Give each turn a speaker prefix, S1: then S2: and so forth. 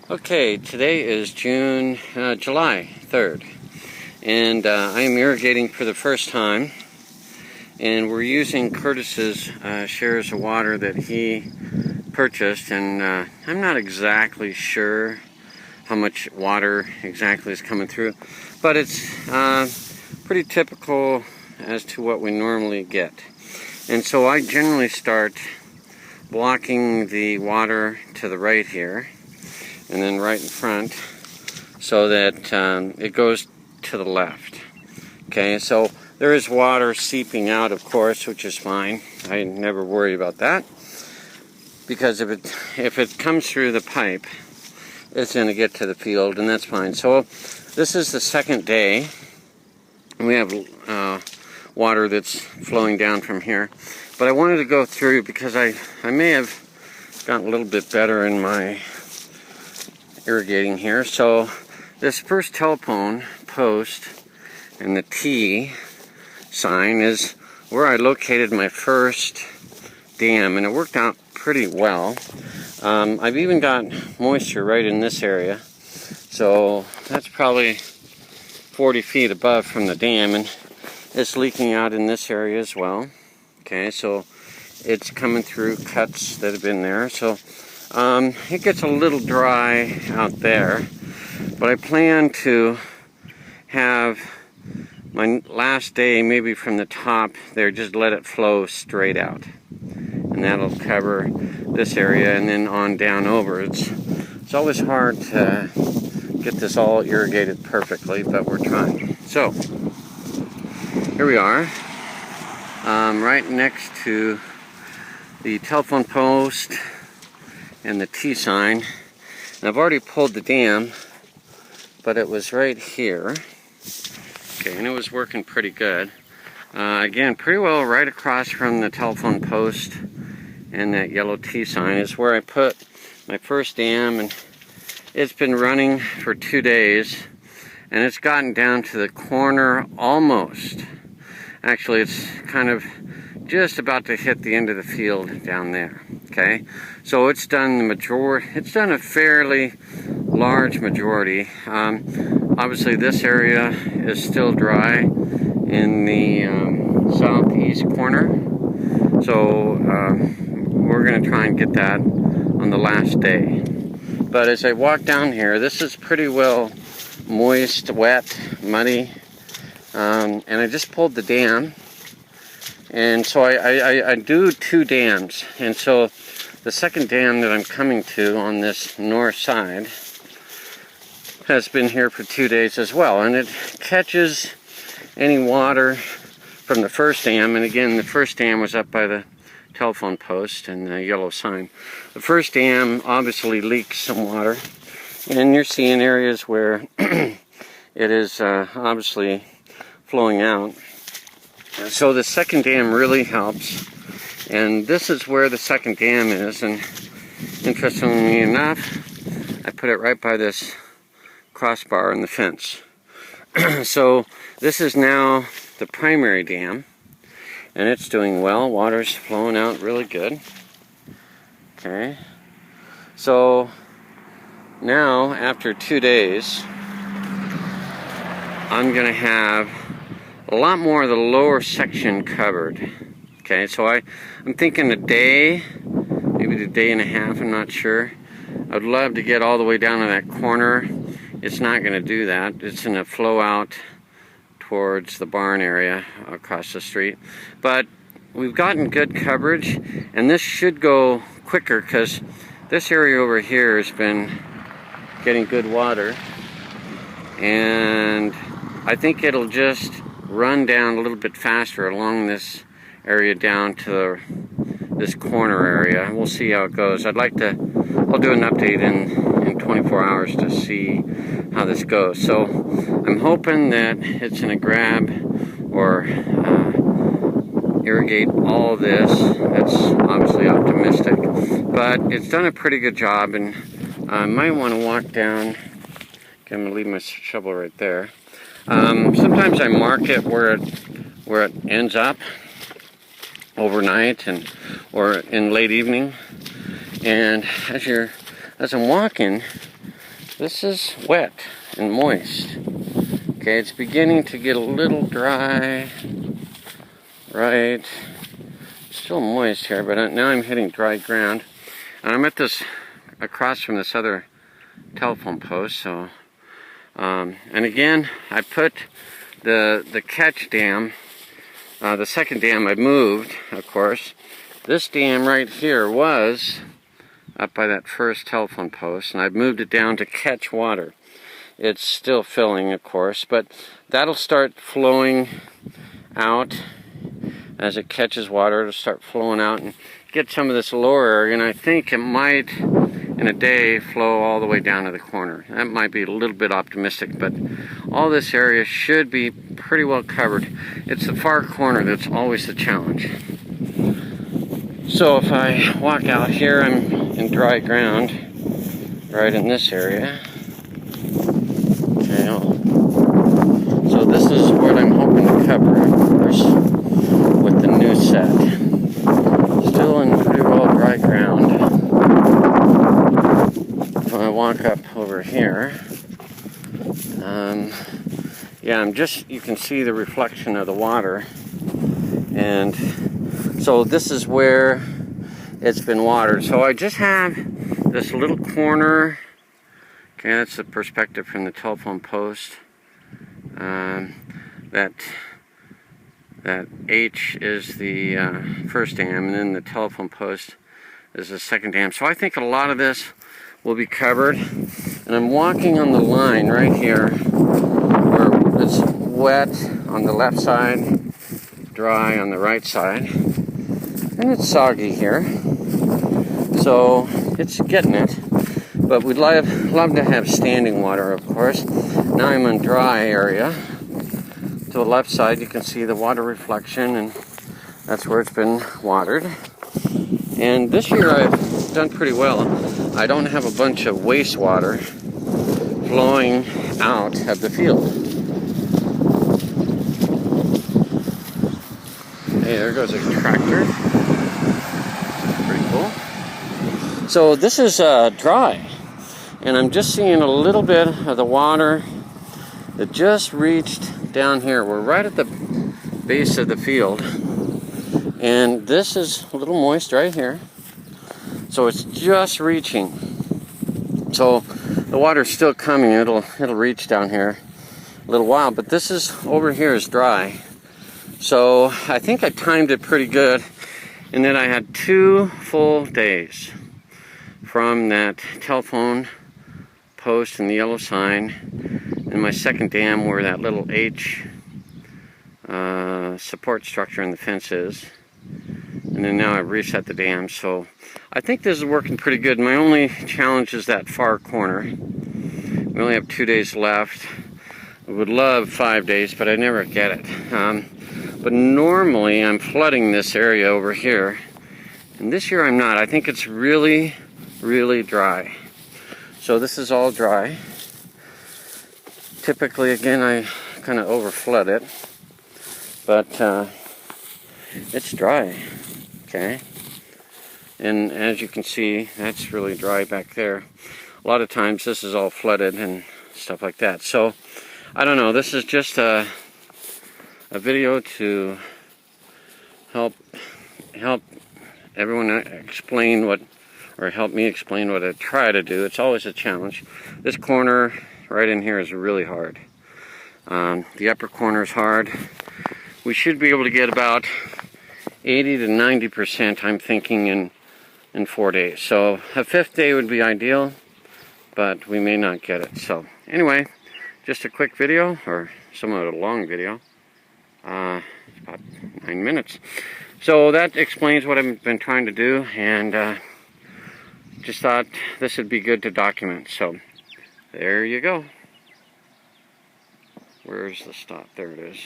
S1: Okay, today is July 3rd, and I am irrigating for the first time, and we're using Curtis's shares of water that he purchased, and I'm not exactly sure how much water exactly is coming through, but it's pretty typical as to what we normally get. And so I generally start blocking the water to the right here, and then right in front, so that it goes to the left. Okay, so there is water seeping out, of course, which is fine. I never worry about that, because if it comes through the pipe, it's going to get to the field, and that's fine. So this is the second day. We have water that's flowing down from here, but I wanted to go through because I may have gotten a little bit better in my irrigating here. So this first telephone post and the T sign is where I located my first dam, and it worked out pretty well. I've even got moisture right in this area, so that's probably 40 feet above from the dam, and it's leaking out in this area as well. Okay, so it's coming through cuts that have been there, so it gets a little dry out there, but I plan to have my last day maybe from the top there, just let it flow straight out, and that'll cover this area and then on down over. It's always hard to get this all irrigated perfectly, but we're trying. So here we are, right next to the telephone post and the T sign. And I've already pulled the dam, but it was right here. Okay, and it was working pretty good. Again, pretty well right across from the telephone post and that yellow T sign is where I put my first dam, and it's been running for 2 days, and it's gotten down to the corner almost. Actually, it's kind of just about to hit the end of the field down there. Okay, so it's done the majority. It's done a fairly large majority. Obviously, this area is still dry in the southeast corner, so we're going to try and get that on the last day. But as I walk down here, this is pretty well moist, wet, muddy, and I just pulled the dam. And so I do 2 dams, and so the second dam that I'm coming to on this north side has been here for 2 days as well, and it catches any water from the first dam. And again, the first dam was up by the telephone post and the yellow sign. The first dam obviously leaks some water, and you're seeing areas where it is obviously flowing out. So the second dam really helps, and this is where the second dam is, and interestingly enough, I put it right by this crossbar in the fence. So this is now the primary dam, and it's doing well. Water's flowing out really good. Okay, so now after 2 days, I'm gonna have a lot more of the lower section covered. Okay, so I'm thinking a day, maybe a day and a half, I'm not sure. I'd love to get all the way down to that corner. It's not going to do that. It's going to flow out towards the barn area across the street. But we've gotten good coverage, and this should go quicker because this area over here has been getting good water, and I think it'll just run down a little bit faster along this area down to this corner area. We'll see how it goes. I'll do an update in 24 hours to see how this goes. So I'm hoping that it's going to grab or irrigate all of this. That's obviously optimistic, but it's done a pretty good job, and I might want to walk down. Okay, I'm going to leave my shovel right there. Sometimes I mark it where it ends up overnight or in late evening, and as I'm walking, this is wet and moist. Okay, it's beginning to get a little dry, right? Still moist here, but now I'm hitting dry ground. And I'm at this, across from this other telephone post, so, and again, I put the catch dam, the second dam I moved, of course. This dam right here was up by that first telephone post, and I've moved it down to catch water. It's still filling, of course, but that'll start flowing out. As it catches water, it'll start flowing out and get some of this lower area, and I think it might, in a day, flow all the way down to the corner. That might be a little bit optimistic, but all this area should be pretty well covered. It's the far corner that's always the challenge. So if I walk out here, I'm in dry ground, right in this area. Okay, so this is what I'm hoping to cover, of course, with the new set. Still in pretty well dry ground. When I walk up over here, yeah, you can see the reflection of the water, and so this is where it's been watered. So I just have this little corner. Okay, that's the perspective from the telephone post. That H is the first dam, and then the telephone post is the second dam. So I think a lot of this will be covered. And I'm walking on the line right here where it's wet on the left side, dry on the right side. And it's soggy here. So it's getting it. But we'd love to have standing water, of course. Now I'm in dry area. To the left side, you can see the water reflection, and that's where it's been watered. And this year I've done pretty well. I don't have a bunch of wastewater flowing out of the field. Hey, there goes a tractor. Pretty cool. So this is dry, and I'm just seeing a little bit of the water that just reached down here. We're right at the base of the field, and this is a little moist right here, so it's just reaching. So the water's still coming. It'll reach down here a little while, but this is over here is dry. So I think I timed it pretty good, and then I had 2 full days from that telephone post and the yellow sign and my second dam where that little H support structure in the fence is. And then now I've reset the dam, so I think this is working pretty good. My only challenge is that far corner. We only have 2 days left. I would love 5 days, but I never get it. But normally I'm flooding this area over here, and this year I'm not. I think it's really, really dry. So this is all dry. Typically, again, I kind of overflood it, but it's dry, okay? And as you can see, that's really dry back there. A lot of times this is all flooded and stuff like that. So, I don't know, this is just a video to help everyone explain what, or help me explain what I try to do. It's always a challenge. This corner right in here is really hard. The upper corner is hard. We should be able to get about 80 to 90%, I'm thinking, in 4 days. So a 5th day would be ideal, but we may not get it. So anyway, just a quick video, or somewhat a long video. It's about 9 minutes. So that explains what I've been trying to do, and just thought this would be good to document. So there you go. Where's the stop? There it is.